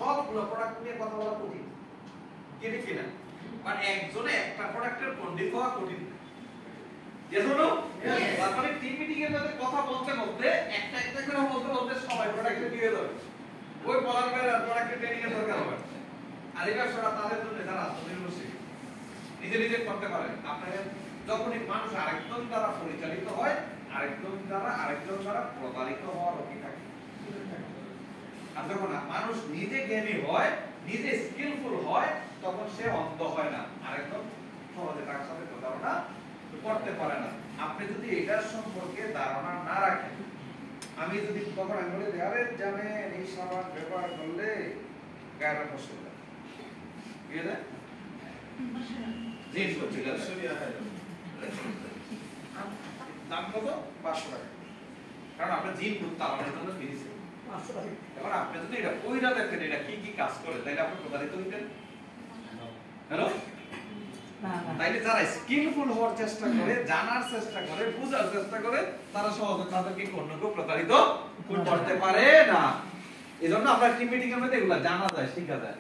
সবগুলো প্রোডাক্ট নিয়ে কথা বলা কঠিন, কি কিনা? মানে একজনে একটা প্রোডাক্টের পণ্ডিত হওয়া কঠিন। যেহেতু তারপরে টিম মিটিং এর মধ্যে কথা বলতে বলতে একটা একটা করে বলতে বলতে সবাই প্রোডাক্টে দিয়ে দেবে, ওই বলার পরে প্রোডাক্টের ট্রেনিং এর দরকার হবে। আর এই ব্যবসাটা তাদের জন্য যারা আত্মনির্ভরশীল নিজে নিজে করতে পারে। আপনাদের যখনই মানুষ আরেকজন দ্বারা পরিচালিত হয়, আরেকজন দ্বারা প্রতারিত হওয়ার রোগী থাকে। আর যখন মানুষ নিজে জ্ঞানী হয়, নিজে স্কিলফুল হয়, তখন সে অন্ধ হয় না, আরেকজন সহজে তার সাথে প্রতারণা করতে পারে না। আপনি যদি এটার সম্পর্কে ধারণা না রাখেন, আমি যদি তখন আমি বলি আরে জানেন এই সাবান ব্যবহার করলে গায়ের ফসল যায়, কি যায় জিনিস করছে দাম কত? 500 টাকা। কারণ আপনার জিন তালানোর জন্য কিনেছে 500 টাকা। এবার আপনি যদি এটা কইরা দেখেন এটা কি কি কাজ করে, তাইলে আপনি প্রতারিত হইতেন। হ্যালো, তাইলে যারা স্কিলফুল হওয়ার চেষ্টা করে, জানার চেষ্টা করে, বুঝার চেষ্টা করে, তারা সহজে তাদেরকে অন্য কেউ প্রতারিত করতে পারে না। এজন্য আমরা টিম মিটিং এর মধ্যে এগুলা জানা যায়, শেখা যায়।